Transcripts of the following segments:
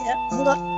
Yeah, hold on.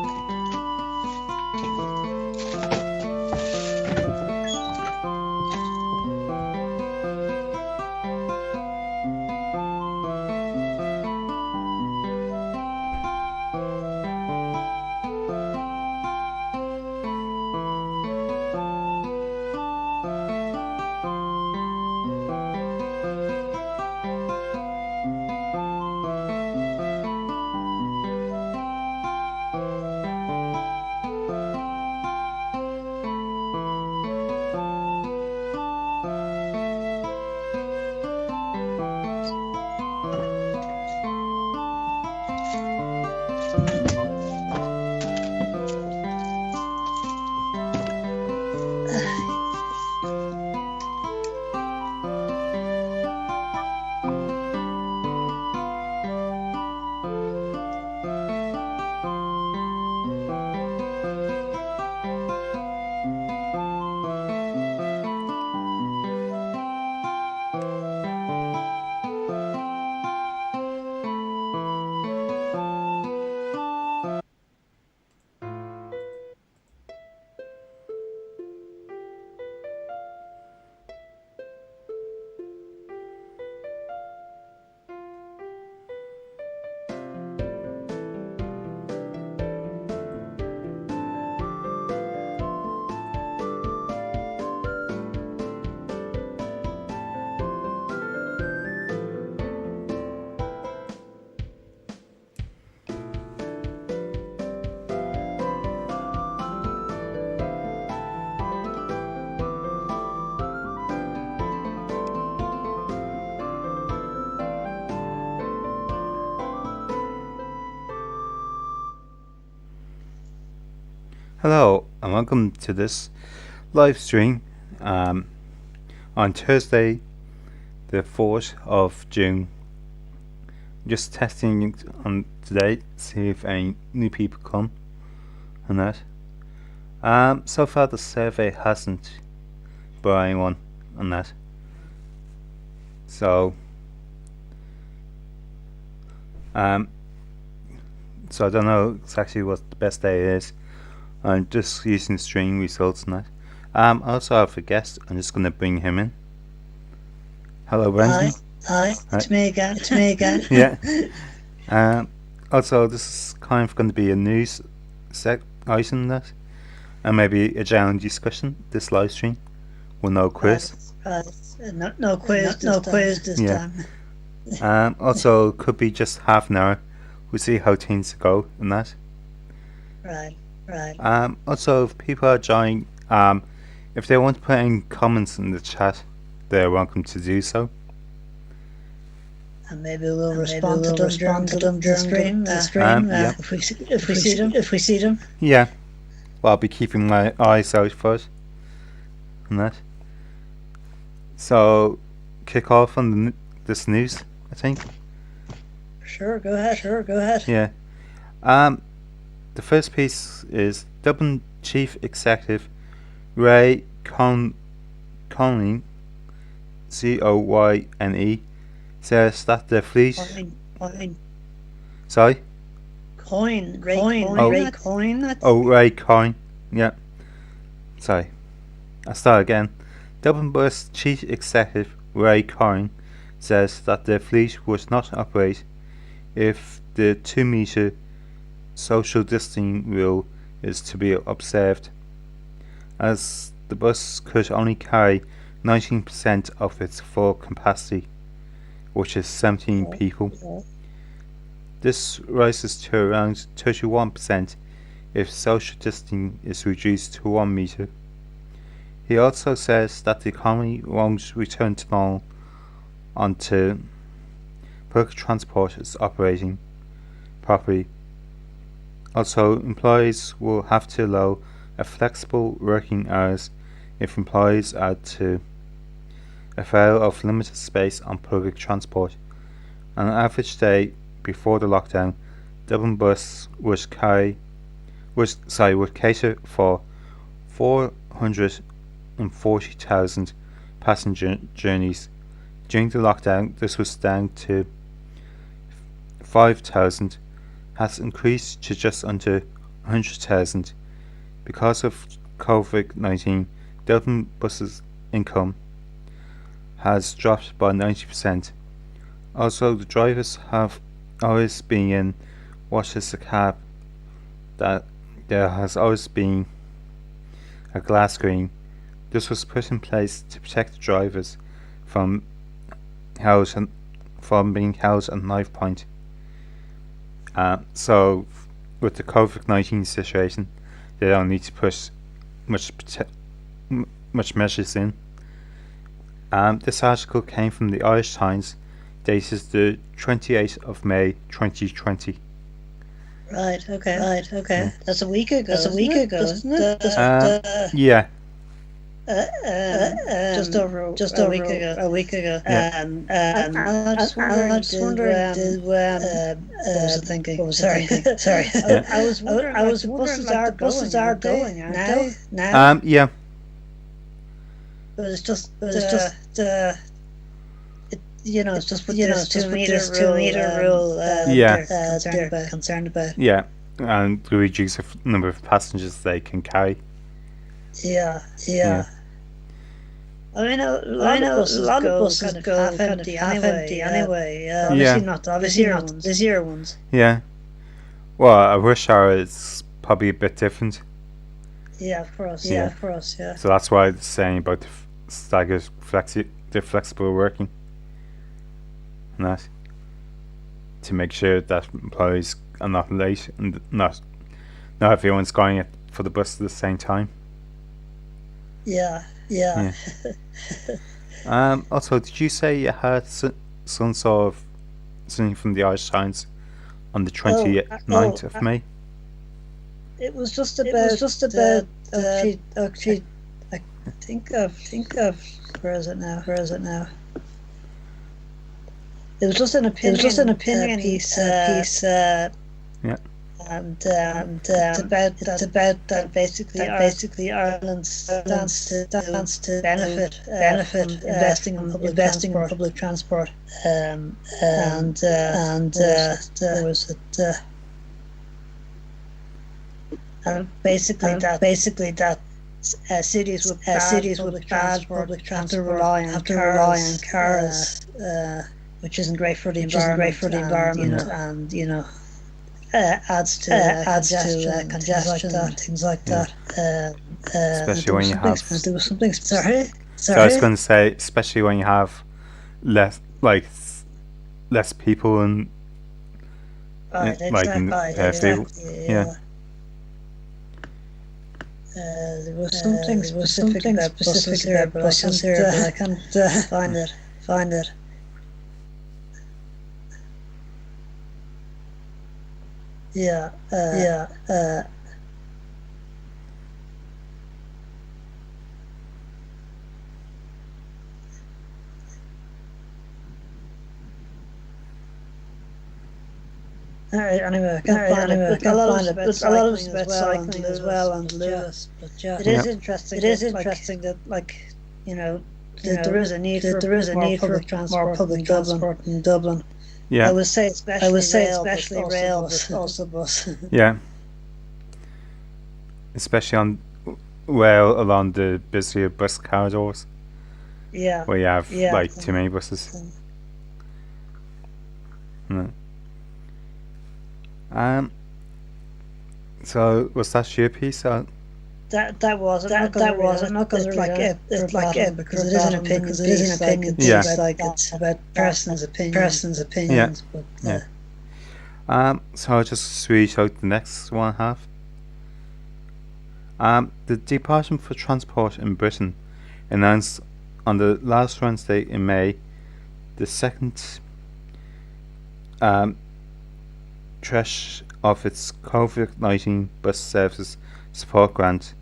Hello and welcome to this live stream on Thursday the 4th of June. Just testing it on today, see if any new people come and that. So far the survey hasn't brought anyone on that. So I don't know exactly what the best day is. I'm just using stream results and that. Also I have a guest. I'm just going to bring him in. Hello, Brendan. Hi. It's me again. Yeah. Also, this is kind of going to be a news item that, and maybe a general discussion. This live stream with no quiz. No quiz this time. Also, could be just half an hour. We'll see how things go and that. Right. Also, if people are joining, if they want to put any comments in the chat, they're welcome to do so. And maybe we'll respond to them during the stream. Yeah. If we see them. Yeah. Well, I'll be keeping my eyes out for it and that. So, kick off on this news, I think. Sure, go ahead. Yeah. The first piece is Dublin Chief Executive Ray Coyne, Coyne, says that the fleet. Sorry? Ray Coyne. Oh, Ray Coyne. Yeah. Sorry. I'll start again. Dublin Bus Chief Executive Ray Coyne says that the fleet would not operate if the 2-metre social distancing rule is to be observed. As the bus could only carry 19% of its full capacity, which is 17 people. This rises to around 31% if social distancing is reduced to 1 meter. He also says that the economy won't return to normal until public transport is operating properly. Also, employees will have to allow a flexible working hours if employees are to avail of limited space on public transport. On an average day before the lockdown, Dublin Bus would cater for 440,000 passenger journeys. During the lockdown, this was down to 5,000, has increased to just under 100,000. Because of COVID-19, Dublin Bus's income has dropped by 90%. Also, the drivers have always been in what is a cab that there has always been a glass screen. This was put in place to protect the drivers from being held at knife point. So, with the COVID-19 situation, they don't need to put much measures in. This article came from the Irish Times, dated the 28th of May 2020. Right, okay. Yeah. That's a week ago. Isn't it? Yeah. Just over a week ago. Yeah. I just wondered, what was I thinking? Sorry. Yeah. I was wondering, buses are going, aren't they? Now? Yeah. It was just it's just with this 2 meter rule. Yeah. They're concerned about. Yeah. And the reduce the number of passengers they can carry. Yeah. I mean, a lot of buses go half empty anyway. Obviously not this year ones. Yeah. Well, a rush hour is probably a bit different. Yeah, for us. Yeah. Yeah. So that's why it's saying about the staggered the flexible working. And that, to make sure that employees are not late and not everyone's going for the bus at the same time. Yeah. Also, did you say you had some sort of something from the Irish Times on the 29th of May? It was just about. Actually, I think of. Where is it now? It was just an opinion piece. Yeah. And it's about that basically Ireland stands to benefit from investing in public transport. And basically that cities with bad public transport have to rely on cars, which isn't great for the environment, and adds to congestion and things like that. Especially when you have. There was something. Sorry. So I was going to say, especially when you have less people and Yeah. There was something specific about buses here, but I can't find it. Yeah. Alright, anyway, I can't find it. A lot of it's about cycling as well and Lewis. It is interesting. That there is a need for more public transport in Dublin. Yeah. I would say especially rail, but also bus. Yeah. Especially along the busier bus corridors. Yeah. Where you have too many buses. No. So was that your piece? that was I'm not going to like it's like it because it is an opinion piece. Yeah. Like it's about person's opinions. But So I'll just read out the next one I have. The Department for Transport in Britain announced on the last Wednesday in May the second tranche of its COVID-19 bus service support grant,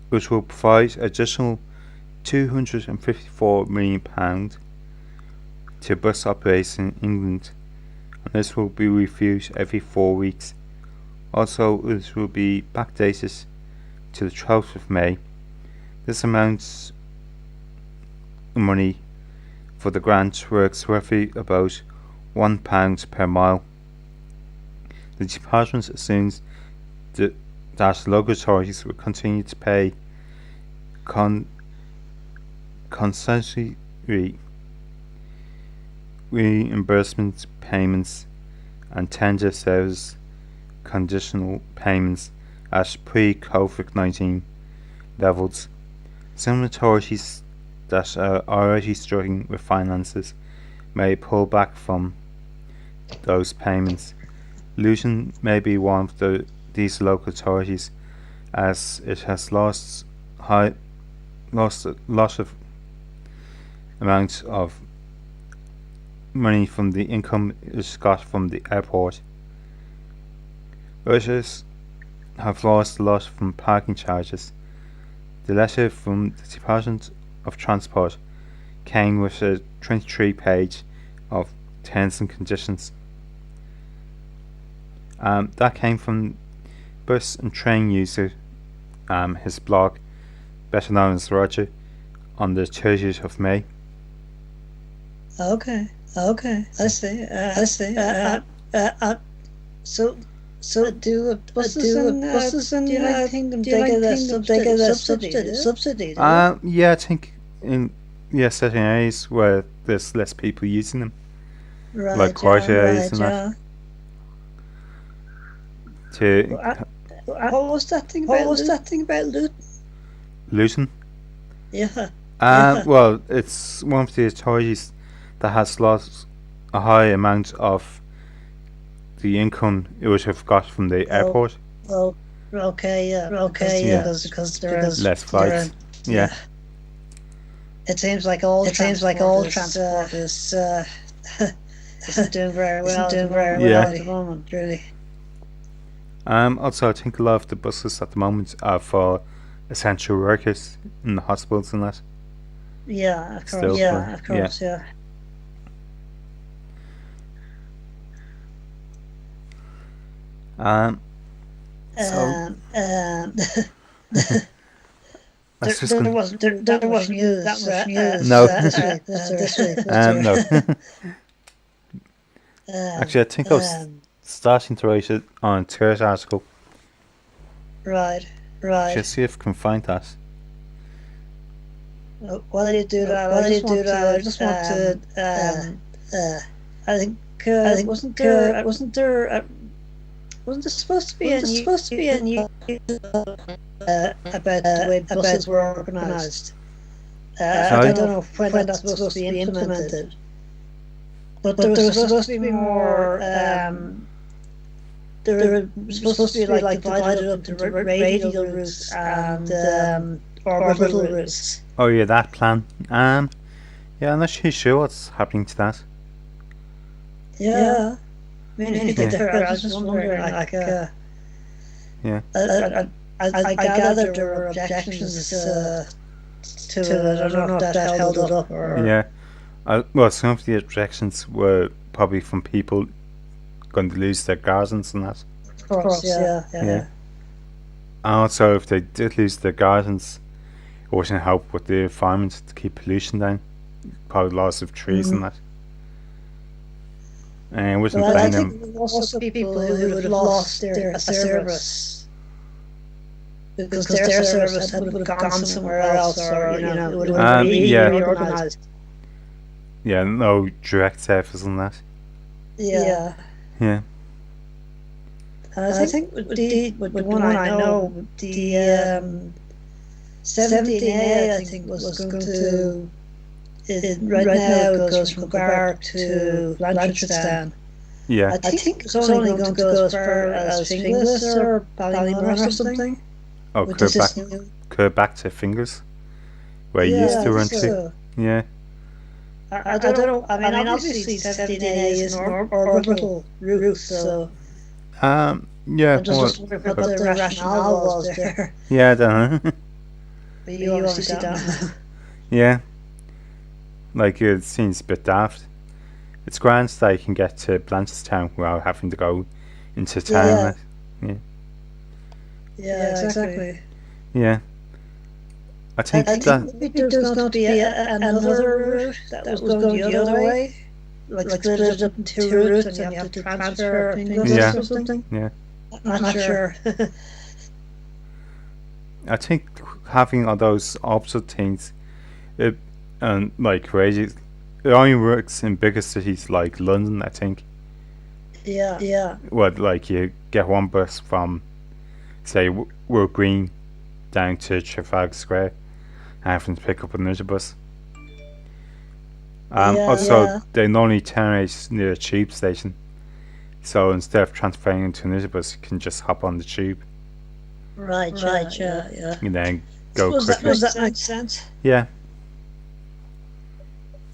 which will provide additional £254 million to bus operators in England, and this will be reviewed every 4 weeks. Also, this will be backdated to the 12th of May. This amount of money for the grant works roughly about £1 per mile. The department assumes that local authorities will continue to pay concessionary reimbursement payments and tender service conditional payments at pre-COVID-19 levels. Some authorities that are already struggling with finances may pull back from those payments. Luton may be one of these local authorities, as it has lost a lot of amounts of money from the income it got from the airport. Others have lost a lot from parking charges. The letter from the Department of Transport came with a 23-page of terms and conditions. That came from bus and train user, his blog, better known as Roger, on the 30th of May. Okay, I see. So do buses in the United Kingdom get a subsidy? Yeah, I think in certain areas where there's less people using them, Right, like quiet areas and that. What was that thing about Luton? Luton? Yeah. Well, it's one of the authorities that has lost a high amount of the income it would have got from the airport. Well, because less flights. Yeah. It seems like all transport is isn't doing very well at the moment, really. Also, I think a lot of the buses at the moment are for essential workers in the hospitals and that. Yeah, of course. Yeah. So there wasn't news. That much news. No. This week. No. Actually, I think I was starting to write it on a third article. Right. Just see if I can find that. While you do that, I just want to. I think wasn't there supposed to be a new about the way buses were organised. I don't know when that's supposed to be implemented. But there was supposed to be more. There was supposed to be like divided up into radial routes and orbital routes. Oh yeah, that plan. Yeah, I'm not really sure what's happening to that. Yeah. I was just wondering, like, yeah. I gathered there were objections to it. I don't know if that held it up or. Yeah. Well, some of the objections were probably from people going to lose their gardens and that. Of course, yeah. And also, if they did lose their gardens, it wouldn't help with the environment to keep pollution down. Probably loss of trees and that. And it wasn't I them. think also people who would have lost their service because their service would have gone somewhere else, or it would have been reorganised. Yeah, no direct service on that. Yeah. Yeah. I think with the one I know, the 17A, I think was going to. Right now, it goes from Bark to Blanchardstown. Yeah. I think it's only going to go as far as Finglas or Ballymore or something. Oh, curve back to Finglas, where you used to run to. Yeah. I don't know. I mean, obviously 17A is an orbital route, so. Yeah. I'm just wondering what the rationale was there. Yeah, I don't know. But you obviously don't know. Yeah. Like, it seems a bit daft. It's grand that you can get to Blanchardstown without having to go into town. Yeah, exactly. Yeah. I think that maybe there's going to be another route that was going the other way. Like split it up into two routes and you have to transfer things or something. Yeah. I'm not sure. I think having all those opposite things, like crazy, it only works in bigger cities like London, I think. Yeah. Well, like you get one bus from, say, Wood Green down to Trafalgar Square, and having to pick up another bus. Also, they normally terminate near a tube station, so instead of transferring into another bus, you can just hop on the tube. Right, yeah. And then go quickly. Does that make sense? Yeah.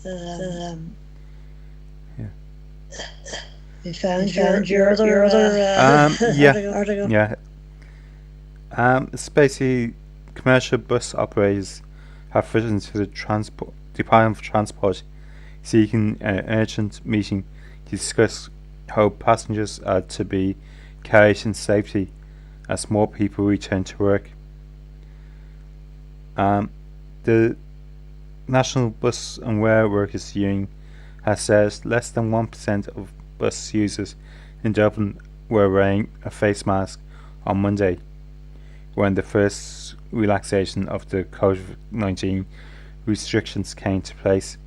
Yeah. You found Yeah. your article? Yeah. It's basically commercial bus operators have written to the Department of Transport seeking an urgent meeting to discuss how passengers are to be carried in safety as more people return to work. The National Bus and Rail Workers Union has said less than 1% of bus users in Dublin were wearing a face mask on Monday, when the first relaxation of the COVID-19 restrictions came into place.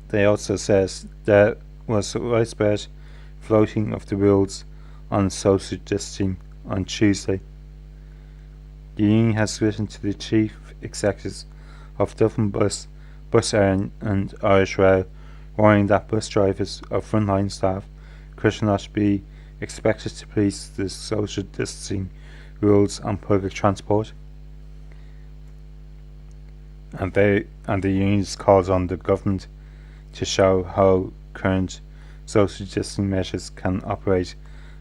They also says there was widespread floating of the rules on social distancing on Tuesday. The union has written to the chief executives of Dublin Bus, Bus Ireland and Irish Rail, warning that bus drivers or frontline staff could not be expected to police the social distancing rules on public transport. And the unions calls on the government to show how current social distancing measures can operate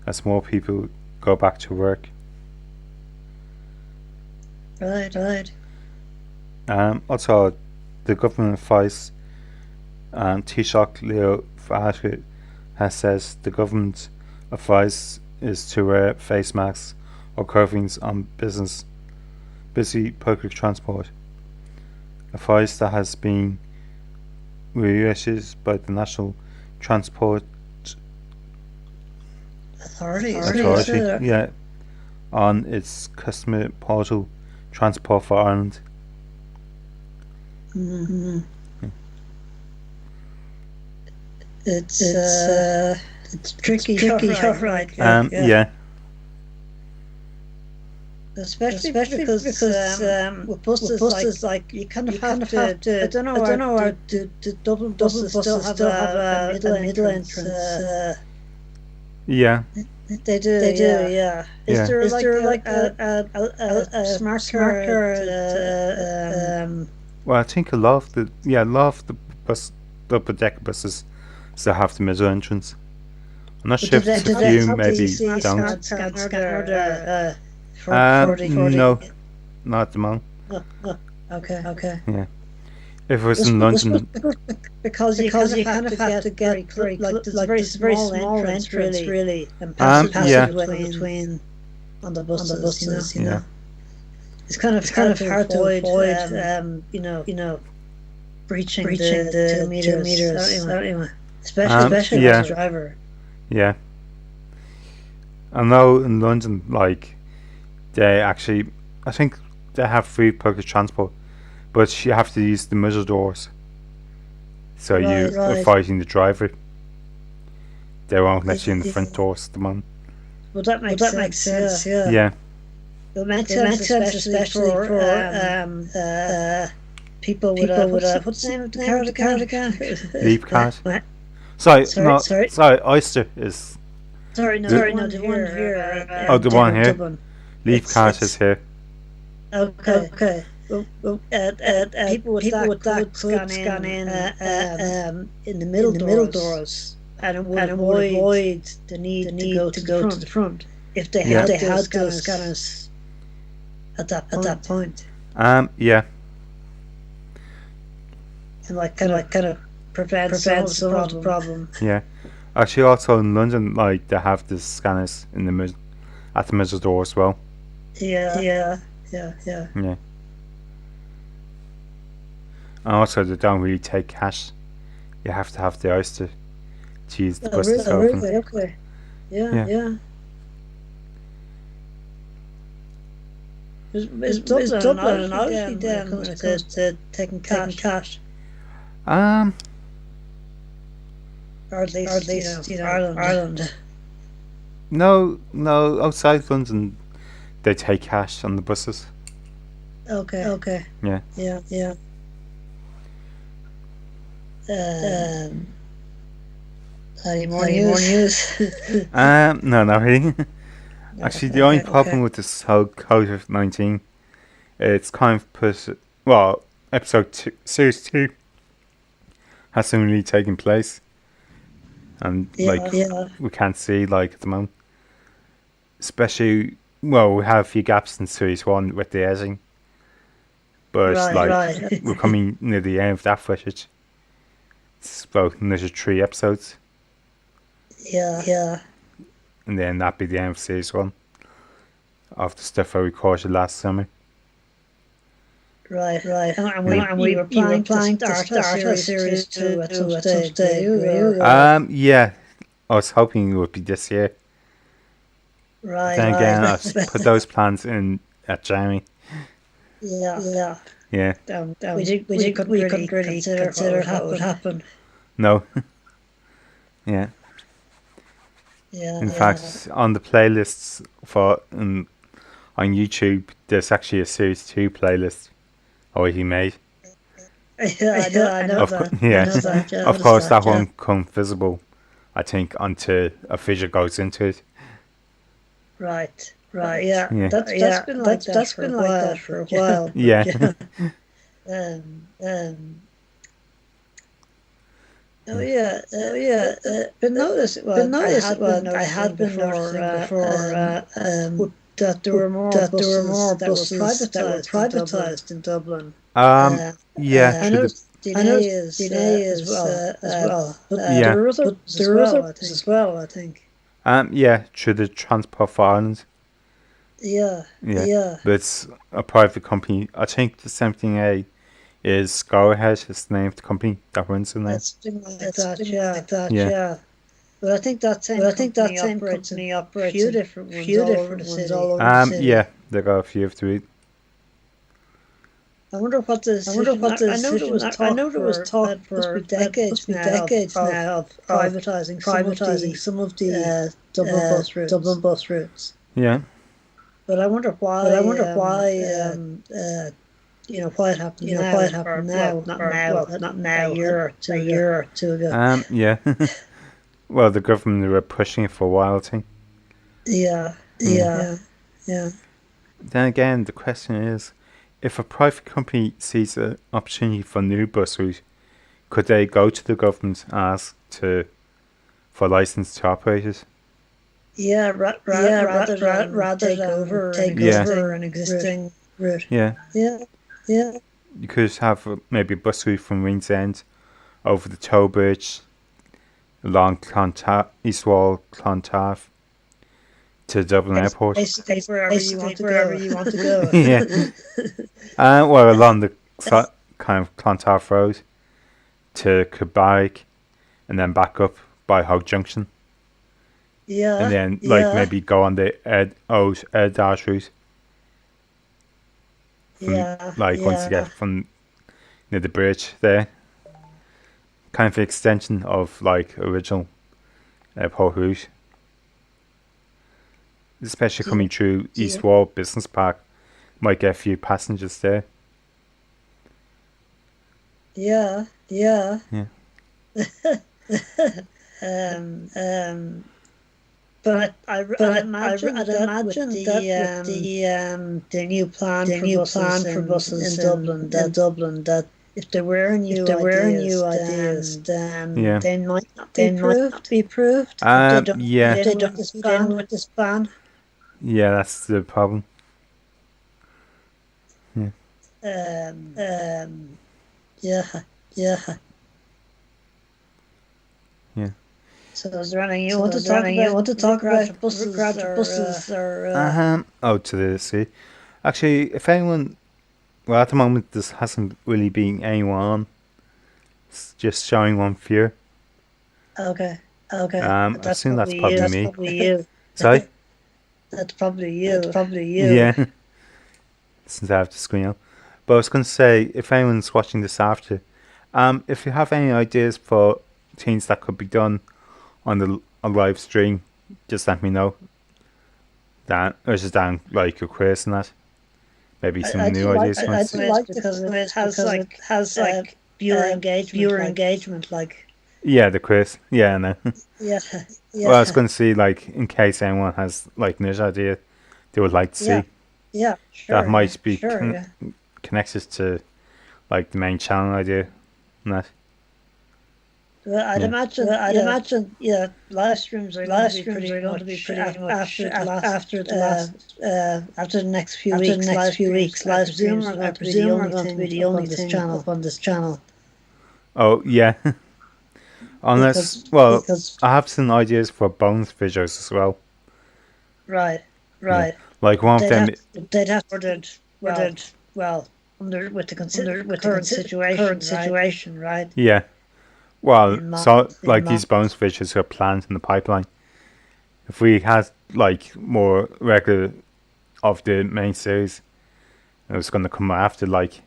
as more people go back to work. Right. Also, the government advice Taoiseach Leo Varadkar has said the government advice is to wear face masks or coverings on busy public transport. Advice that has been reissued by the National Transport Authority, on its customer portal Transport for Ireland. Mm-hmm. It's tricky, right? Yeah. Especially because with buses, like you kind of have to. I don't know how the Dublin buses still have a middle entrance. Yeah. They do. Yeah. Is there like a smart card? Well, I think a lot of the bus double decker buses still have the middle entrance. I'm not sure if a few maybe don't. No, not at the moment. Okay. Yeah. If it was in London, because you kind of have to get very there's a very small entrance really, and pass between on the buses, you know. It's kind of hard to avoid, breaching the 2 meters. Anyway, especially as a driver. Yeah. I know in London, like, they actually, I think they have free public transport, but you have to use the middle doors. So you are fighting the driver. they won't let you in the front doors at the moment. Well, that makes sense. Yeah. Yeah. It makes sense, especially for people with what's the name of the card again? Leap card. Sorry, Oyster is. Sorry, no, the one here. The one here. Dublin. Leap card is here. Okay. Well, people with that could scan in the middle doors, and it would avoid the need to go to the front if they had those scanners at that point. Yeah. And kind of prevent some of the problem. Yeah. Actually, also in London, like they have the scanners in the at the middle door as well. Yeah. Yeah. And also, they don't really take cash. You have to have the Oyster to use the bus to open. Really? Okay. Yeah. Is Dublin an Irish then when it comes to taking cash? Or at least Ireland. No, outside London, they take cash on the buses. Okay. Yeah. Any more news? No, not really. Actually, the only problem with this whole COVID-19, it's kind of episode 2, series 2 hasn't really taken place, and we can't see at the moment. Especially, we have a few gaps in series 1 with the editing, but we're coming near the end of that footage. It's about another 3 episodes. Yeah. And then that'd be the end of series 1 of the stuff I recorded last summer. Right. And we were planning to start series 2 at some stage. Yeah. I was hoping it would be this year. Right. Then again, I put those plans in at Jamie. Yeah. We couldn't really consider what would happen. No. Yeah. In fact, on the playlists on YouTube, there's actually a Series 2 playlist already made. Yeah, I know that. Of course, that won't come visible, I think, until a figure goes into it. Right. Yeah. That's been like that for a while. Yeah. But notice I had been noticing before that there were more buses that were privatised in Dublin. Yeah. I know Dinay as well. But there were others as well, I think. Yeah, through the Transport for Ireland. Yeah. But it's a private company. I think the 17A is Go Ahead is the name of the company that runs in there. That's like that, yeah. But I think that same company operates a few different ones all over the city. Yeah, they got a few of the. I wonder what the I know there was talk for decades now of privatising some of the Dublin bus routes. Yeah. But I wonder why. Why it happened now? Not now. A year or two ago. Yeah. Well, the government were pushing it for a while, I think. Yeah. Then again, the question is, if a private company sees an opportunity for a new bus route, could they go to the government and ask for a license to operate it? Yeah, rather than take over an existing route. Yeah. You could have maybe a bus route from Ringsend over the toll bridge along East Wall, Clontarf to Dublin Airport. Basically wherever you want to go. Yeah. Along the kind of Clontarf Road to Kilbarrack and then back up by Hogue Junction. Yeah. And then maybe go on the Air Dash route. Once you get from near the bridge there. Kind of an extension of original Port Rouge. Especially coming through Yeah. East Wall Business Park. Might get a few passengers there. Yeah. Yeah. But I'd imagine that with the new plan for buses in Dublin, that if there were new ideas, then Yeah. they might not be proved. Yeah. If they don't fit in with this plan. Yeah, that's the problem. Yeah. Yeah. So is there anything you want to talk about? Buses or Oh, to the sea. Actually, if anyone, well, at the moment, this hasn't really been anyone on. It's just showing one few. Okay. I assume that's probably me. You. Sorry? That's probably you. Yeah. Since I have to screen up. But I was going to say, if anyone's watching this after, if you have any ideas for things that could be done on the live stream, just let me know. Or just down like your quiz and that. Maybe some new ideas. I do like because it has viewer engagement. Like Yeah, the quiz. Yeah, I know. yeah. Well, I was going to see, like, in case anyone has like an idea they would like to see. Yeah, sure. That might be sure, connected to like the main channel idea and that. Well, I'd imagine. Live streams are going to be pretty much after the next few weeks. Live streams are going to be the only thing up on this channel. Oh yeah. Unless, because I have some ideas for bonus videos as well. Right. Yeah. Like one of them. They'd have ordered well with the current situation, right? Yeah. Well, so like these bonus videos are planned in the pipeline. If we had like more regular of the main series, it was going to come after like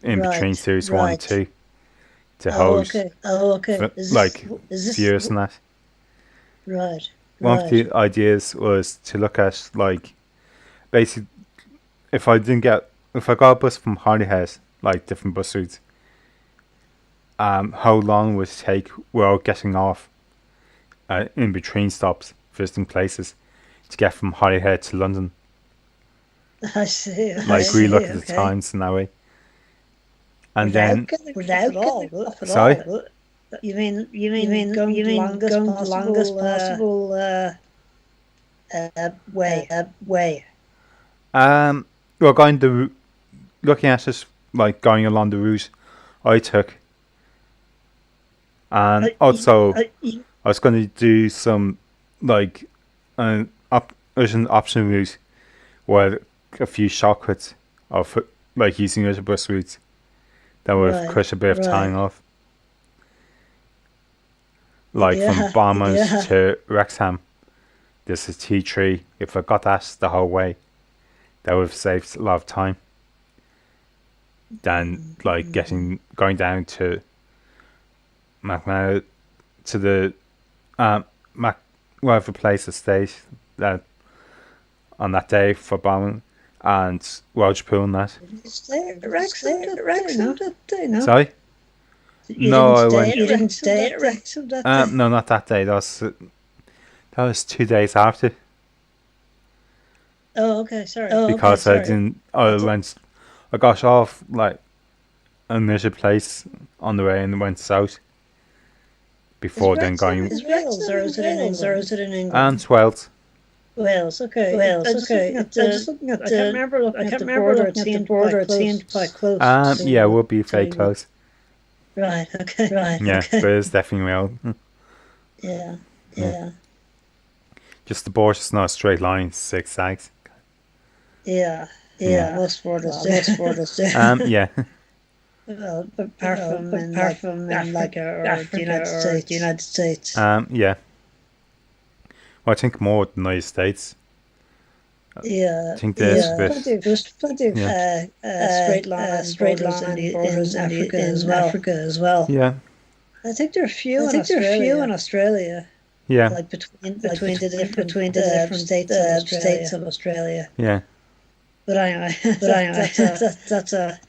in between series 1 and 2 to host. Okay. Viewers and that. Right. One of the ideas was to look at like basically if I got a bus from Holyhead, like different bus routes. How long would it take without getting off in between stops, visiting places, to get from Holyhead to London? I see. We look at the times in that way. And without sorry? You mean going the longest possible way? Well, looking at it, like going along the route I took. And also, I was going to do some, like, there's an option route where a few shortcuts of, like, using other bus routes that would cut a bit of time off. Like, from Bournemouth to Wrexham, this is T3. If I got that the whole way, that would have saved a lot of time. Than, like, going down to McMahon to the whatever place to stay that on that day for Bournemouth and Welshpool and that. Stay at Wrexham that day, no? Sorry? You didn't stay at Wrexham that day? No, not that day. That was 2 days after. Oh, okay, sorry. Because I got off like another place on the way and went south. Before then going. Is Wales or is it in England? Wales. Wales, okay. I just looking at I can't remember looking at the border. It seemed quite close. Yeah, we'll be very close. Right. Okay. Yeah, but it's definitely Wales. Yeah. Just the border's not a straight line, zigzags. Yeah. Most borders do. Yeah. Well, apart from the United States. Yeah. Well, I think more the United States. Yeah. I think there's plenty of straight line borders in Africa as well. Yeah. I think there are a few in Australia. Yeah. Like between the different states of Australia. Yeah. But anyway, that's a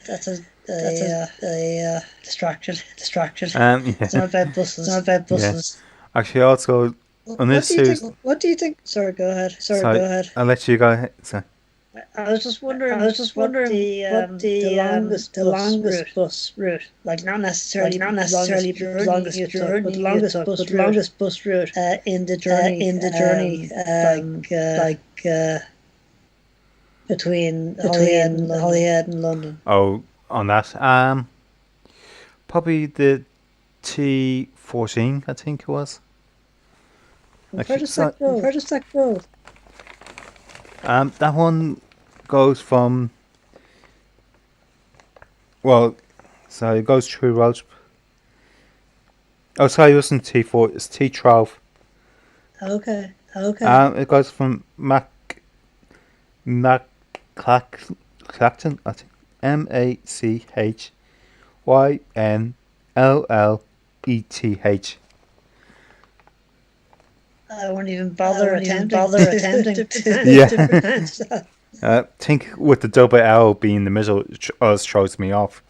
distraction. Yeah. It's not about buses. It's not about buses. Yeah. Actually, also on this series. What do you think? Sorry, go ahead. I'll let you go ahead. So. I was just wondering. what the longest bus route, like not necessarily the longest bus route in the journey, between Holyhead and London. Oh, on that, probably the T14, I think it was. Where does that go? That one goes from. Well, so it goes through roads. Oh, sorry, it wasn't T4. It's T12. Okay. It goes from Clacton, I think. MACHYNLLETH. I won't even bother attempting to. Yeah. I think with the double L being in the middle, it always throws me off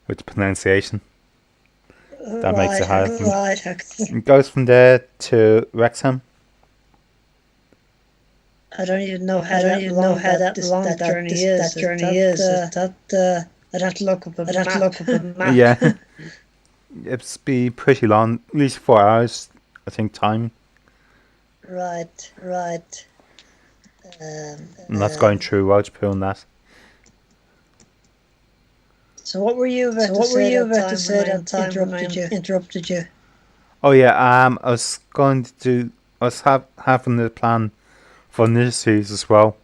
with the pronunciation. That makes it hard for me. Right. It goes from there to Wrexham. I don't even know how that journey is. I'd have to look up a map. Yeah. It's be pretty long, at least 4 hours, I think, time. Right. And that's going through Rochpool and that. So what were you about to say that time interrupted you? Oh yeah, I was having the plan for this series as well.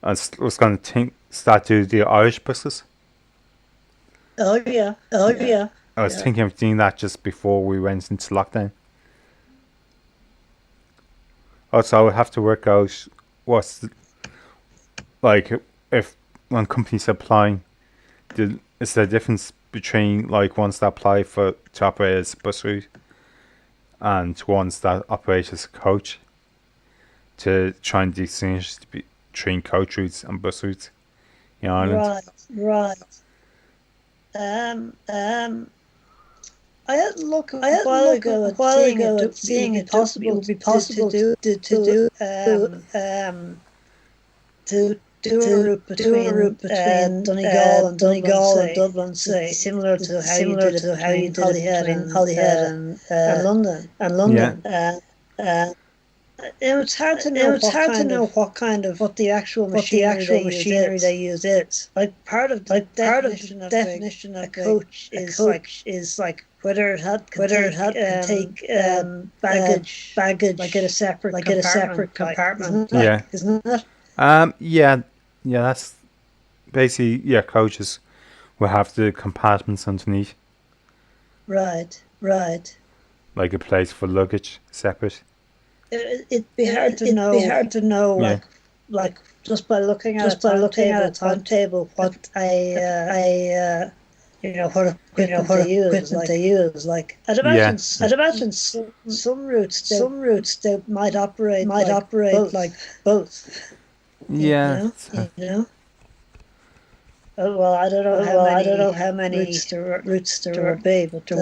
I was going to start to do the Irish buses. Oh yeah. I was thinking of doing that just before we went into lockdown. Also, I would have to work out if one company's applying, is there a difference between like ones that apply to operate as a bus route and ones that operate as a coach, to try and distinguish between coach routes and bus routes in Ireland. Right. I had a look a while ago at seeing it would be possible to do a route between Donegal and Dublin, say, similar to how you did it between Holyhead and London. Yeah. It's hard to know what the actual machinery they use is. Like part of the definition of a coach is like whether it can take baggage like in a separate compartment. Isn't it? Yeah, that's basically, coaches will have the compartments underneath. Right. Like a place for luggage separate. It'd be hard to know, like just by looking at a timetable what what equipment they use. Like I'd imagine some routes they might operate like both. Yeah. You know. Oh, well, I don't know how many routes there will be, but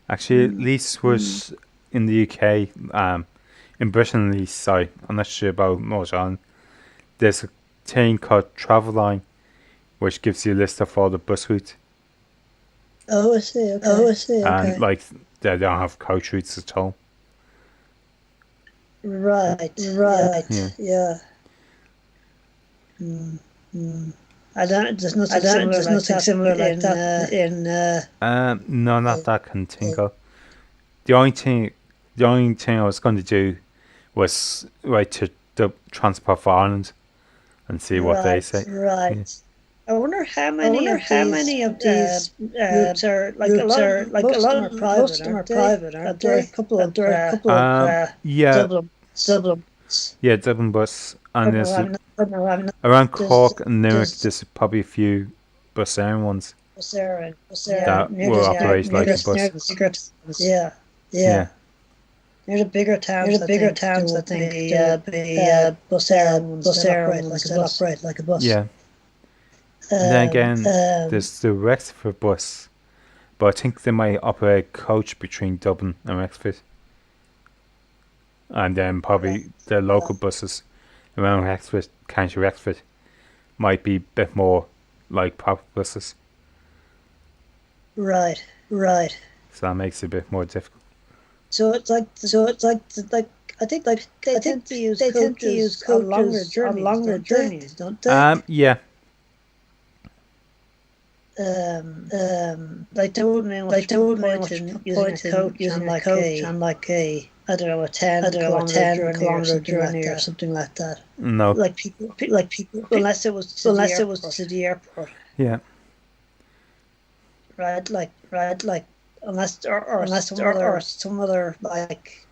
actually, at least was in the UK, in Britain at least, sorry, I'm not sure about Northern Ireland, there's a thing called Travelline, which gives you a list of all the bus routes. Oh, I see, okay. And, like, they don't have coach routes at all. Right, yeah. There's nothing similar like that in no, not that I can think of. The only thing I was going to do was write to the Transport for Ireland and see what they say. Right. Yeah. I wonder how many of these routes are like a lot of them are private, aren't they? There are a couple of Dublin. Yeah, Dublin bus, and there's around Cork and Limerick. There's probably a few bus owned ones. that will operate like a bus. Yeah. Yeah. Near the bigger towns, I think bus air ones that operate like a bus. Yeah. And then again, there's the Rexford bus, but I think they might operate coach between Dublin and Rexford. And then probably the local buses around Rexford, County Rexford, might be a bit more like proper buses. Right. So that makes it a bit more difficult. So it's like I think they tend to use coaches on longer journeys, don't they? Yeah. Like there wouldn't be much point in using a coach on like a I don't know a 10 kilometer journey or something like that. No. Like people unless it was to the airport. Yeah. Right. Unless some other like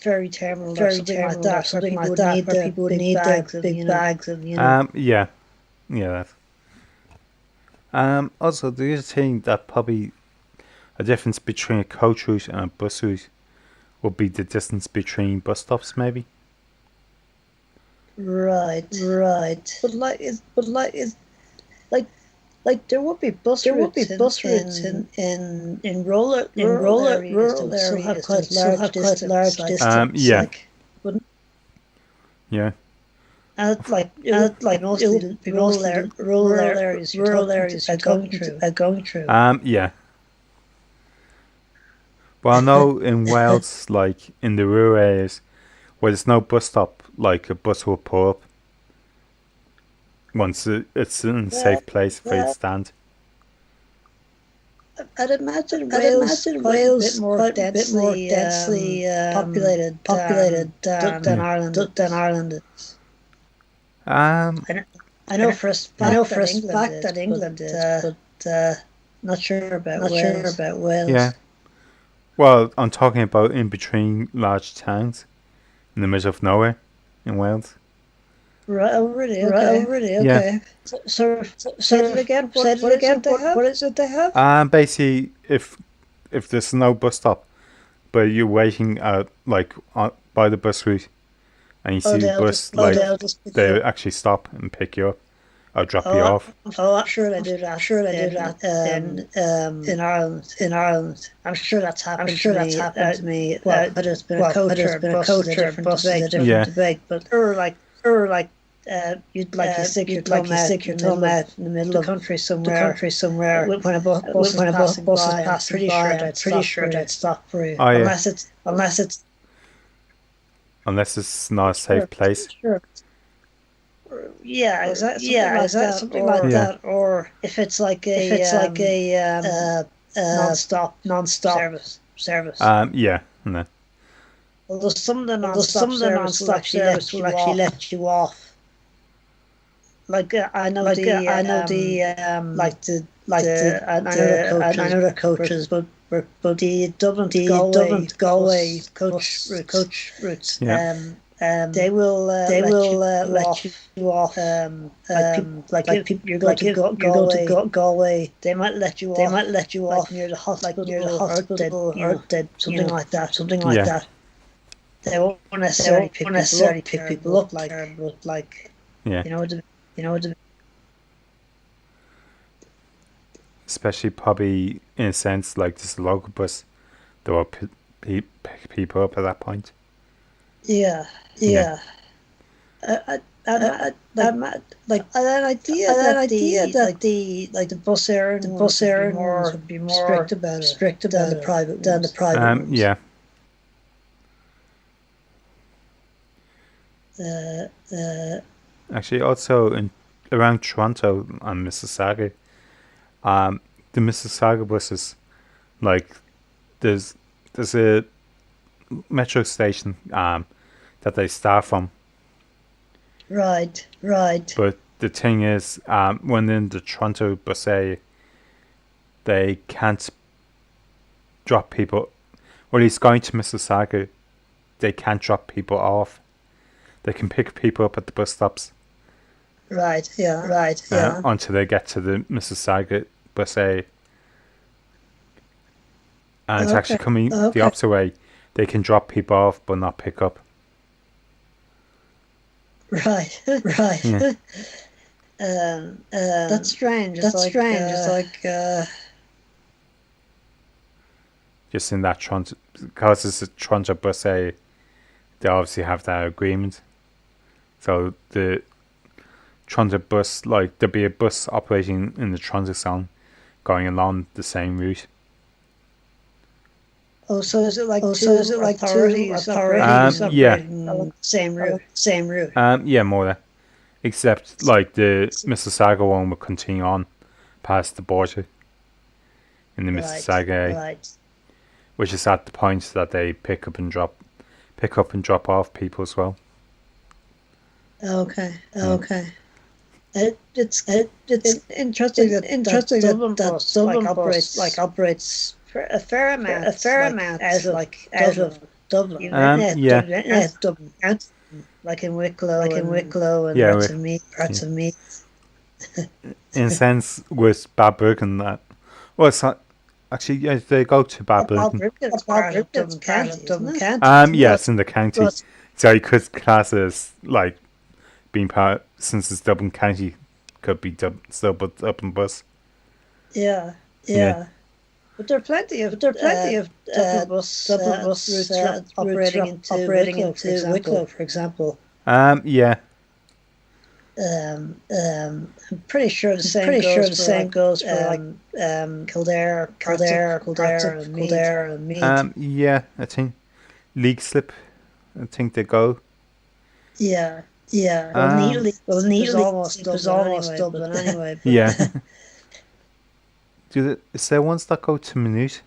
ferry terminal or something like that where people would need big bags of Yeah. That. Also, the other thing that probably a difference between a coach route and a bus route would be the distance between bus stops, maybe. Right. But there would be bus routes in rural areas that still have quite large distance. Yeah. Yeah. And mostly rural areas you're going through. Yeah. Well, I know in Wales, like in the rural areas, where there's no bus stop, like a bus will pull up once it's in a safe place for it to stand. I'd imagine Wales quite a bit more densely populated than Ireland is. I know for a fact that England is, but not sure about Wales. Yeah. Well, I'm talking about in between large towns, in the middle of nowhere, in Wales. Right. Oh, really? Okay. Yeah. So say it again. What is it they have? Basically, if there's no bus stop, but you're waiting by the bus route, and you see the bus, they actually stop and pick you up or drop you off. Oh, I'm sure they do that. In Ireland, I'm sure that's happened. To me. Well, whether it's been a coach or a bus is a different debate. But you'd like you stick your thumb out in the middle of the country somewhere. When a bus is passing by, I'm pretty sure they'd stop for you. Oh, yeah. Unless it's not a safe place. Sure. Yeah, something like that. Or if it's like a non-stop service. Yeah. No. Although some of the non-stop service will actually let you off. Like I know the coaches, but the Dublin to Galway coach routes. Yeah. They will let you off. You're going to Galway. They might let you off near the hospital, or something like that. They won't necessarily pick people up like yeah. You know what especially probably in a sense like this local bus, they will pick people up at that point. Yeah. An idea that the bus area would be more strict about the private ones. Yeah. Actually, also around Toronto and Mississauga, the Mississauga buses, like there's a metro station that they start from. Right. But the thing is, when in the Toronto bus area, they can't drop people. Well, he's going to Mississauga, they can't drop people off. They can pick people up at the bus stops. Right. Yeah. Until they get to the Mississauga bus A, and it's actually coming the opposite way. They can drop people off but not pick up. Right, right. Yeah. That's strange. It's like Just in that Toronto, because it's a Toronto bus A, they obviously have that agreement. So the Toronto bus, like there'll be a bus operating in the transit zone, going along the same route. Oh, so is it like authorities yeah. operating same route? Yeah, more or less. Except like the Mississauga one will continue on past the border in the Mississauga A, Right. which is at the point that they pick up and drop off people as well. Okay. It's interesting that Dublin bus operates a fair amount out of Dublin. Yeah. Dublin County, like in Wicklow and Yeah, parts of Meath. In a sense, with Balbriggan, that well, it's not, actually, yeah, they go to Balbriggan. It's part of Dublin County. Yeah, it's in the county, so you could class it as like being part, since it's Dublin County, could be still but Dublin bus. Yeah. But there are plenty of Dublin bus routes operating into Wicklow, for example. Yeah. I'm pretty sure the same goes for Kildare, and Meath. Yeah, I think League Slip, I think they go. Yeah. Neatly it was almost Dublin anyway. Yeah. Is there ones that go to Maynooth?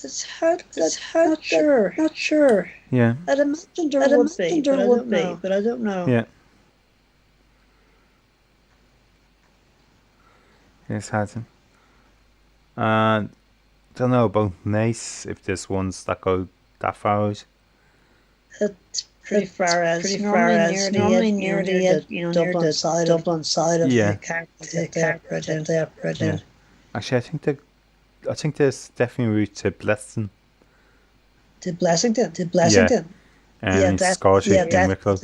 It's hard. Not sure. Yeah. I'd imagine there would be, but I don't know. Yeah. It's hard. Don't know about Naas, if there's ones that go that far out. It's pretty far out. Normally near the Dublin side of Yeah. the Bridget. Actually, I think there's definitely a route to Blessington. To Blessington. And Scottish in Wicklow.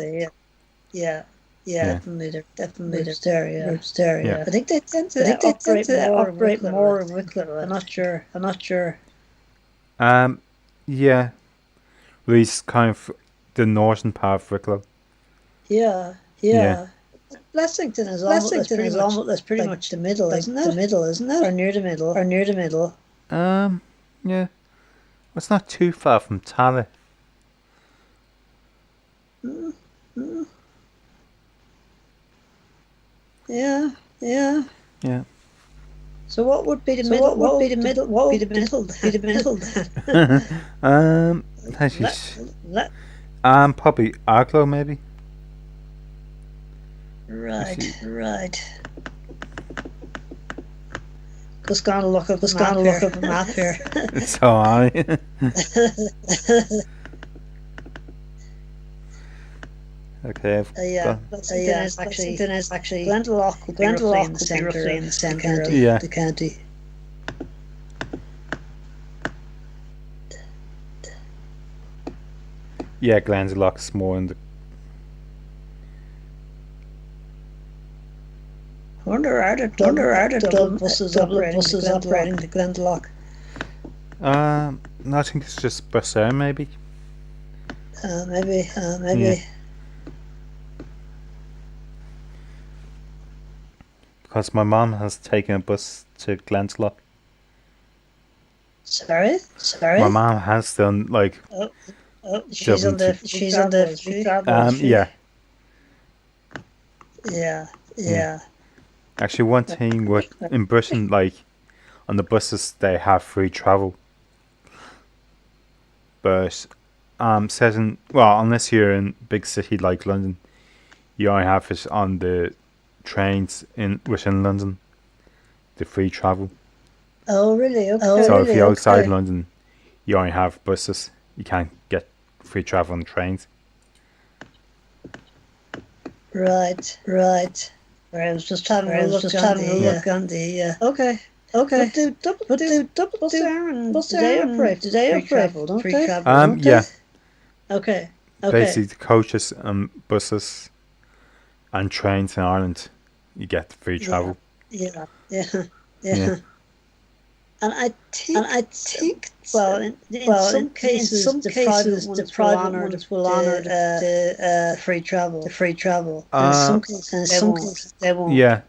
Yeah. Definitely there's there. Yeah. I think they tend to operate more in Wicklow. I'm not sure. Yeah. At least kind of the northern part of Wicklow. Yeah. Blessington is almost pretty much the middle, isn't it? Or near the middle. Yeah. It's not too far from Tallaght. Yeah. So what would be the middle? What would be the middle then? Actually, probably Arklow maybe. Right. Just gonna look up the map here. So I. Okay. Blessington is actually Glendalough will be roughly in the centre of the county. Yeah, Glendalough more in the. I wonder are there Dublin buses operating to Glendalough? No, I think it's just Busair maybe. Maybe. Yeah. Because my mom has taken a bus to Glendalough. Sorry. My mom has done like. She's on the free travel. Yeah. Yeah. Actually, one thing in Britain, like on the buses, they have free travel. But unless you're in big city like London, you only have it on the trains within London. The free travel. Oh really? Okay. So if you're outside London, you only have buses. You can't get free travel on trains. Right. I was just having a look on the. Okay. But do Bus Éireann do they operate free travel? Don't Yeah. they? Okay. Basically, the coaches and buses and trains in Ireland, you get free travel. Yeah. Yeah. And I think well, in some cases, the private ones will honour the free travel. And in some cases, they won't. Yeah.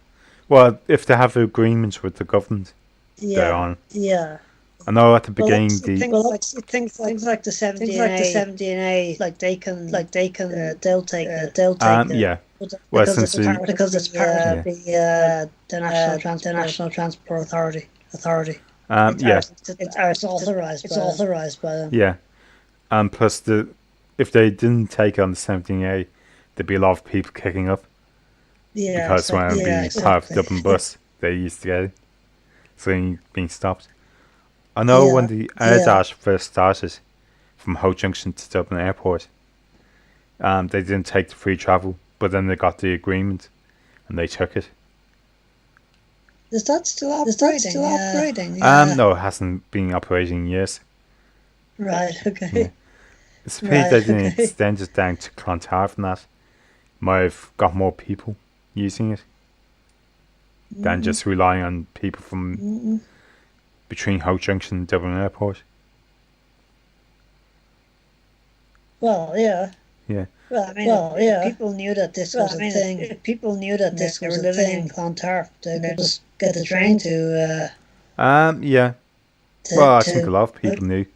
Well, if they have agreements with the government, they're on. Yeah. I know at the beginning things like the 70 like they can they'll take it. yeah. Well, Because it's essentially, part of the National Transport Authority. yeah. It's authorised by them. Yeah. And plus, if they didn't take on the 17A, there'd be a lot of people kicking up. Yeah, because when the part of the Dublin bus, they used to get it. So being stopped. I know when the Air Dash first started from Howe Junction to Dublin Airport, they didn't take the free travel, but then they got the agreement and they took it. Is that still operating? No, it hasn't been operating in years. Right, okay. Yeah. It's a pity they didn't extend it down to Clontarf and that. Might have got more people using it than just relying on people from between Howe Junction and Dublin Airport. Well, yeah. Yeah. Well, I mean, people knew that this was a thing. If people knew that this was a thing in Clontarf, they could just get the train to. Yeah. Well, I think a lot of people knew.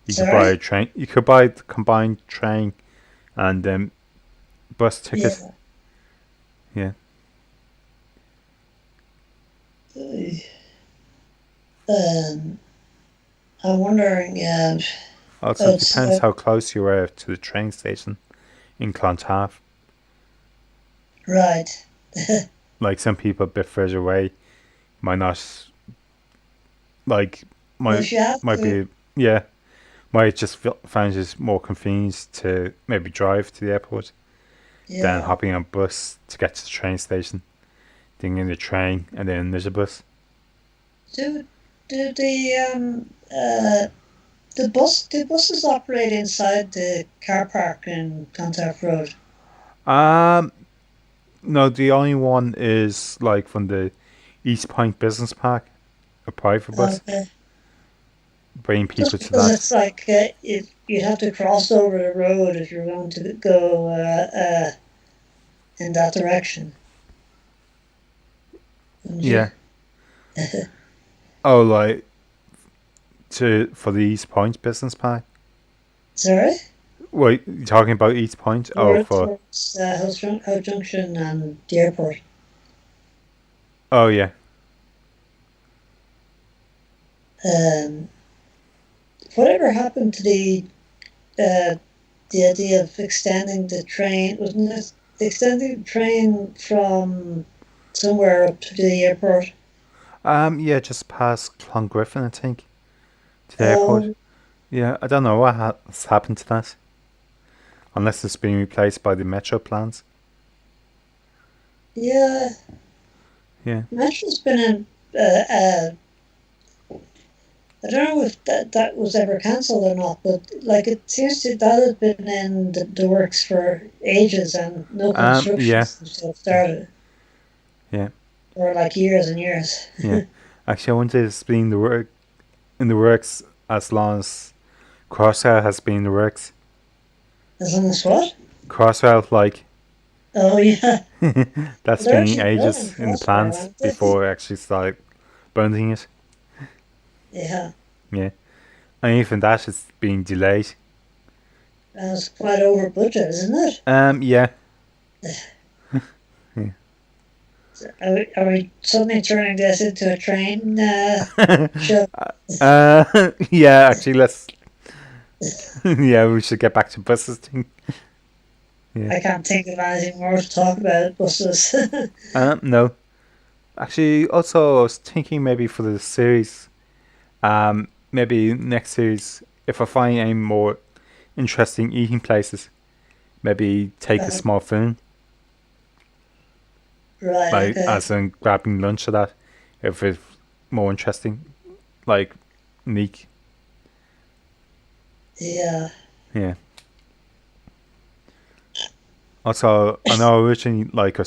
You could buy a train. You could buy the combined train and bus ticket. Yeah. I'm wondering. Also, it depends how close you are to the train station in Clontarf. Right. Like some people a bit further away might not. Like might be might just find it more convenient to maybe drive to the airport than hopping on a bus to get to the train station. Then in the train and then there's a bus. Do the buses operate inside the car park in Clontarf Road? No, the only one is like from the East Point Business Park, a private bus. Okay. Bringing people Just to because that. it's like you'd have to cross over the road if you're going to go in that direction. Yeah. Oh, like for the East Point Business Park. Sorry? Wait, you're talking about East Point? For Howe Junction and the airport. Oh yeah. Whatever happened to the idea of extending the train? Wasn't it extending the train from somewhere up to the airport? Yeah, just past Clongriffin, I think, to the airport. Yeah, I don't know what has happened to that. Unless it's been replaced by the metro plans. Yeah. Yeah. Metro's been in. I don't know if that was ever cancelled or not, but like it seems that has been in the works for ages and no construction started. Yeah. For like years and years. Yeah. Actually, I wonder if it's been in the works as long as Crossrail has been in the works. As long as what? Crossrail, like. Oh yeah. That's been ages in the plans before I actually started building it. Yeah. Yeah. And even that has been delayed. That's quite over budget, isn't it? Yeah. Yeah. Are we suddenly turning this into a train show? Yeah, actually, let's. Yeah, we should get back to buses thing. Yeah. I can't think of anything more to talk about buses. No. Actually, also, I was thinking maybe for the series, maybe next series, if I find any more interesting eating places, maybe take a small film. Right. Like, Okay. as in grabbing lunch or that, if it's more interesting, like, unique. Yeah. Yeah. Also, I know originally, like, I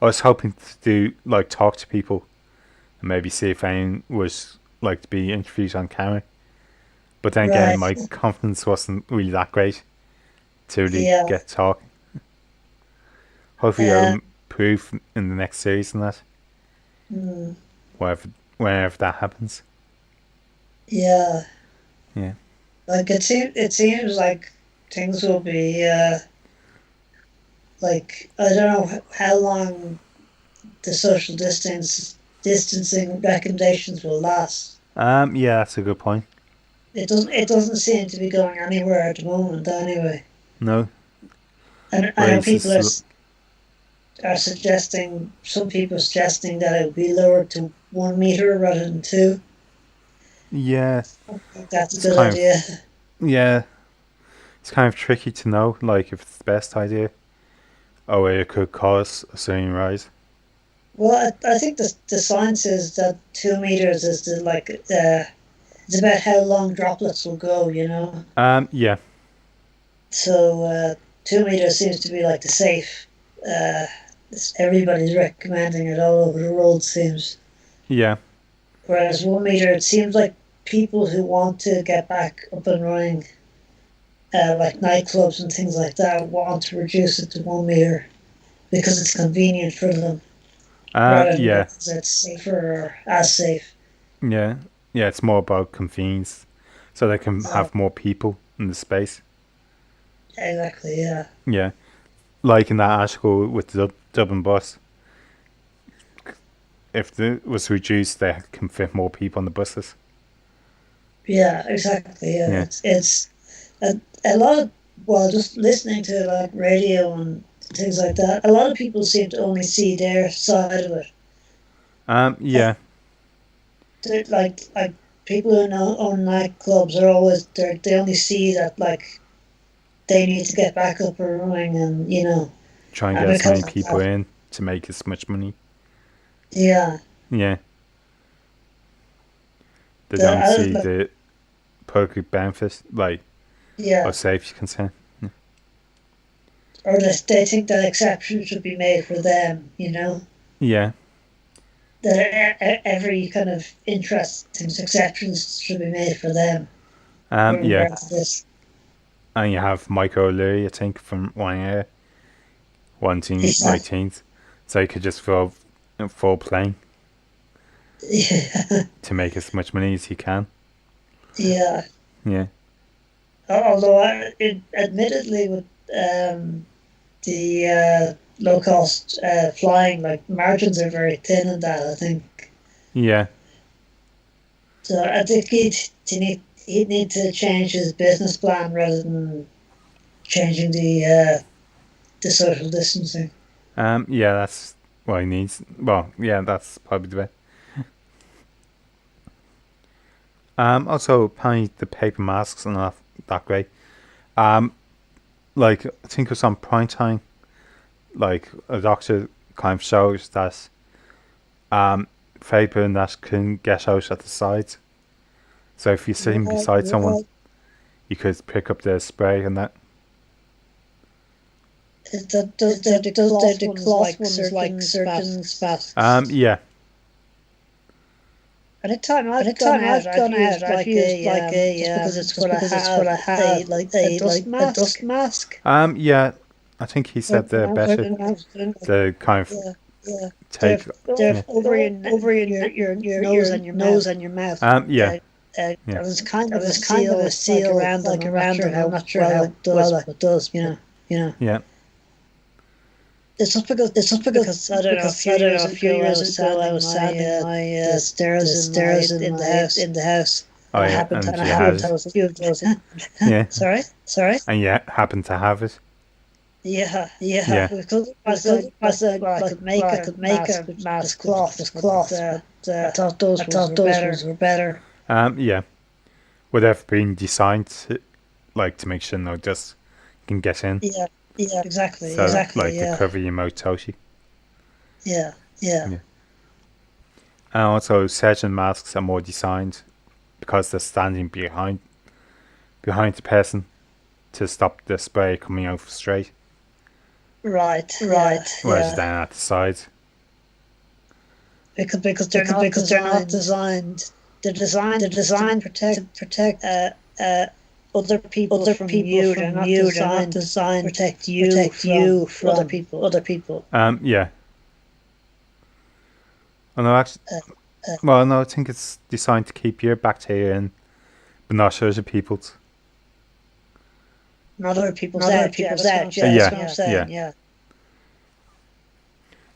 was hoping to do, like, talk to people and maybe see if anyone was, like, to be interviewed on camera. But then again, Right. my confidence wasn't really that great to really Yeah. get talking. Hopefully, I'll improve in the next series and that, Mm, whenever that happens. yeah. Yeah. Like it seems like things will be like I don't know how long the social distancing recommendations will last. Yeah, that's a good point. It doesn't seem to be going anywhere at the moment anyway. No, And I know people raises. are suggesting, some people suggesting that it would be lowered to 1 meter rather than two. Yeah, That's a it's good kind idea. yeah, it's kind of tricky to know, like, if it's the best idea or it could cause a certain rise. Well, I think the science is that 2 meters is it's about how long droplets will go, you know. Yeah, So 2 meters seems to be like the safe. Uh, Everybody's recommending it all over the world, seems. yeah, Whereas 1 meter, it seems like people who want to get back up and running, like nightclubs and things like that, want to reduce it to 1 meter because it's convenient for them, rather than yeah, because it's safer or as safe. yeah, yeah. It's more about convenience, so they can Uh, have more people in the space. exactly, yeah. Yeah, like in that article with the Dublin bus, if it was reduced, they can fit more people on the buses. Yeah, exactly. Yeah, Yeah, it's a lot of, well, just listening to like radio and things like that. A lot of people seem to only see their side of it. yeah, Like people who own nightclubs are always they only see that like they need to get back up and running, and try and and get as because many of people that, in to make as much money. yeah, Yeah, they the don't see like, the public benefit, like, yeah, or safety concern. or they think that exceptions should be made for them. Yeah, That every kind of interesting exceptions should be made for them with yeah. regard to this. And you have Michael O'Leary, I think, from Ryanair, wanting Yeah, 19th, so you could just throw a full plane yeah, to make as much money as he can. yeah. Yeah, Although, admittedly, with the low cost flying, like margins are very thin in that. I think yeah, so. I think he'd need to change his business plan rather than changing the social distancing. yeah. That's what he needs. Well, yeah, that's probably the way. Also, apparently the paper masks are not that great. Um, like, I think it was on prime time. Like, a doctor kind of shows that paper and that can get out at the sides. So if you're sitting Right, beside someone, right. you could pick up the spray and that. The cloth ones like certain masks. Yeah, Anytime I've gone out, I've used like just because it's what I have a dust mask. yeah. I think he said they're better. The kind of Yeah, yeah. take. They're Yeah. over your nose and your mouth. Yeah. Yeah. There's kind of a seal around them. I'm not sure how well it does. Yeah. It's just because I don't know. A few years ago, I was sanding my stairs in the house. Oh I yeah. happened And to you have had a it. few of those. Yeah. Sorry. And you happen to have it. Yeah. Yeah. Because I could make a mask with cloth. But I thought those ones were better. Yeah. Would have been designed to, like, to make sure no dust can get in. Yeah. Exactly. So, Exactly. like, to Yeah. cover your mouth totally. Yeah. And also surgeon masks are more designed because they're standing behind the person to stop the spray coming out straight. Right. Whereas down at the sides. Because they're not designed. They're designed to protect other people from you. They're not designed to protect you from other people. Yeah. Oh, no, actually, well, no, I think it's designed to keep your bacteria in, but not other people's. Not other people's out. Yeah, that's what I'm saying. Yeah.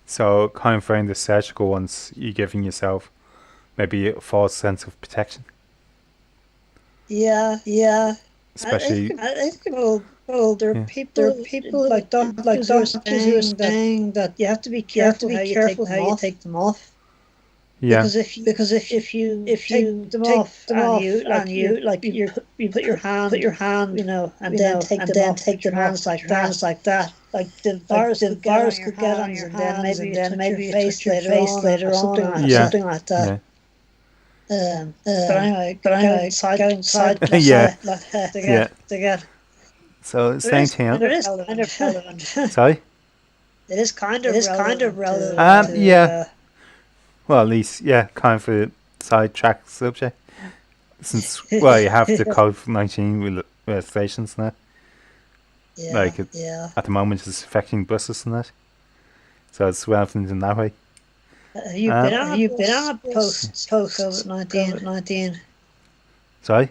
So, kind of wearing the surgical ones, you're giving yourself maybe a false sense of protection. Yeah. Especially, I think there are people like doctors who are saying that you have to be careful how you take them off. yeah, Because if you take them off and you put your hand, and then take them off like that. Like the virus could get on your hands, and then maybe you touch your face later on, or something like that. But anyway, going side Yeah. to get. So, same thing. It is kind of relevant. Sorry? It is kind of relevant. Yeah. Well, at least, kind of a sidetrack subject. Since, well, you have the COVID-19 restrictions now. Yeah. At the moment, it's affecting buses and that. So it's relevant in that way. Have you been on a post COVID-19? Sorry?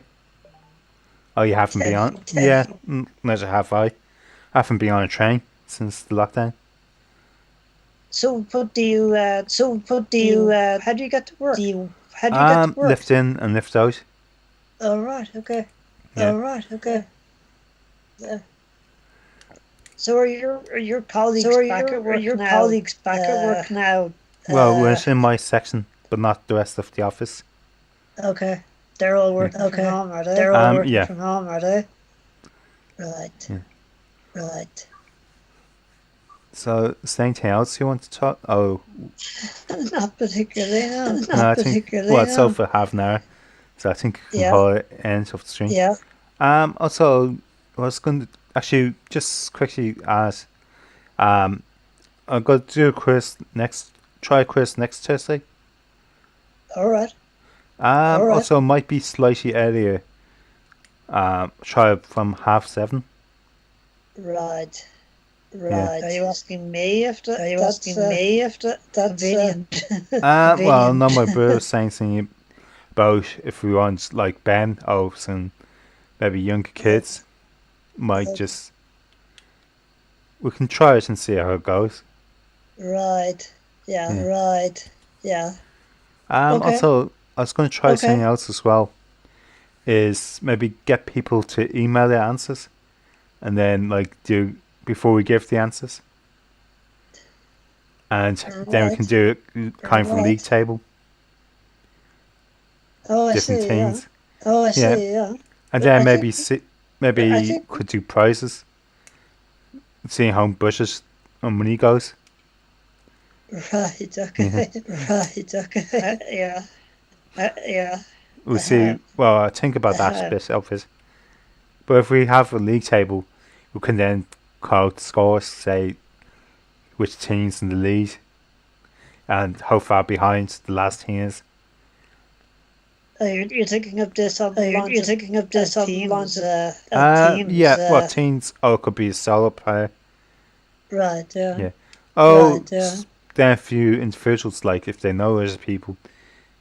Oh, you haven't been on? Yeah, neither have I. I haven't been on a train since the lockdown. So, what do you? How do you get to work? Lift in and lift out. Oh, right. Okay. Yeah. So are your colleagues back at work now? Well, we're in my section, but not the rest of the office. Okay. They're all working from home, are they? They're all working from home, are they? Right. Yeah. Right. So, is there anything else you want to talk? Oh, Not particularly. No. no, I think. Well, it's over half an hour, so I think we can call it end of the stream. Yeah. Also, I was going to actually just quickly ask. I'm going to do a quiz next. Try a quiz next Thursday. All right. Also, might be slightly earlier. Try from 7:30. Right. Yeah. Are you asking me if that's convenient? Well, no, my brother was saying something about if we want like Ben Oaks and maybe younger kids, might just we can try it and see how it goes. Right. Yeah. Yeah. Right. Yeah. Okay. Also, I was going to try something else as well. Is maybe get people to email their answers, and then like do before we give the answers, and then we can do it kind of a league table. Oh, I different see. teams. Yeah. Oh, I see. Yeah. And then I maybe think- maybe I think- could do prizes. Seeing how budget and money goes. Right. Okay. Right. Okay. Yeah. Yeah. We'll see. Well, I think about that a bit of it. But if we have a league table, we can then call out the scores, say which teams in the league, and how far behind the last team is. You're thinking of this on the launch. You're thinking of this on the launch. Teams. Yeah. Well, teams. Oh, it could be a solo player. Right. Yeah. Yeah. Oh, Right, yeah. then a few individuals, like if they know other people,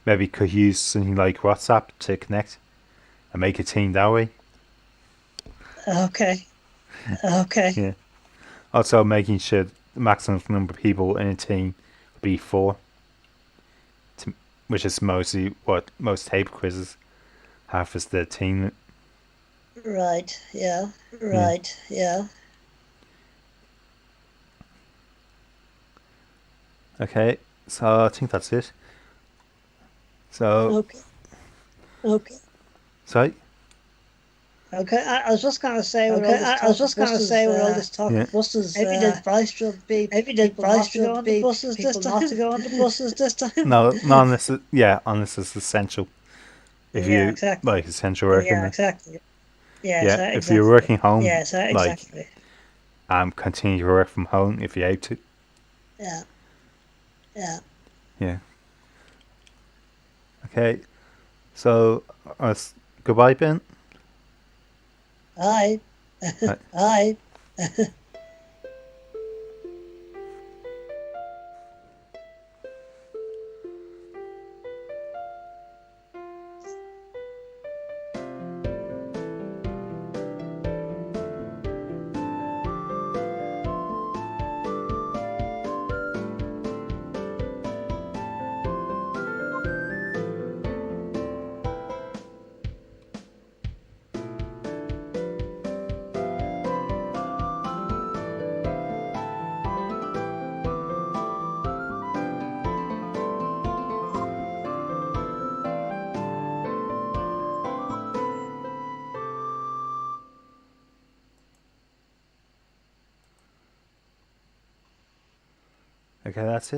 maybe could use something like WhatsApp to connect and make a team that way. Okay. Okay. Yeah. Also, making sure the maximum number of people in a team be 4, which is mostly what most tape quizzes have as their team. Right. Yeah. Right. Yeah. Okay, so I think that's it. So, Okay. Okay. sorry? Okay, I was just gonna say with all this talk Yeah. of buses, Yeah. maybe the price should be people not to go on the buses this time. No, no, unless it's essential. If Yeah, you exactly. like essential work, Yeah, exactly. Yeah, yeah. If you're exactly. working home, Yeah, like exactly. continue to work from home if you're able to. Yeah, yeah. Yeah. Okay. So, goodbye, Ben. Aye. Right. Aye. Okay, that's it.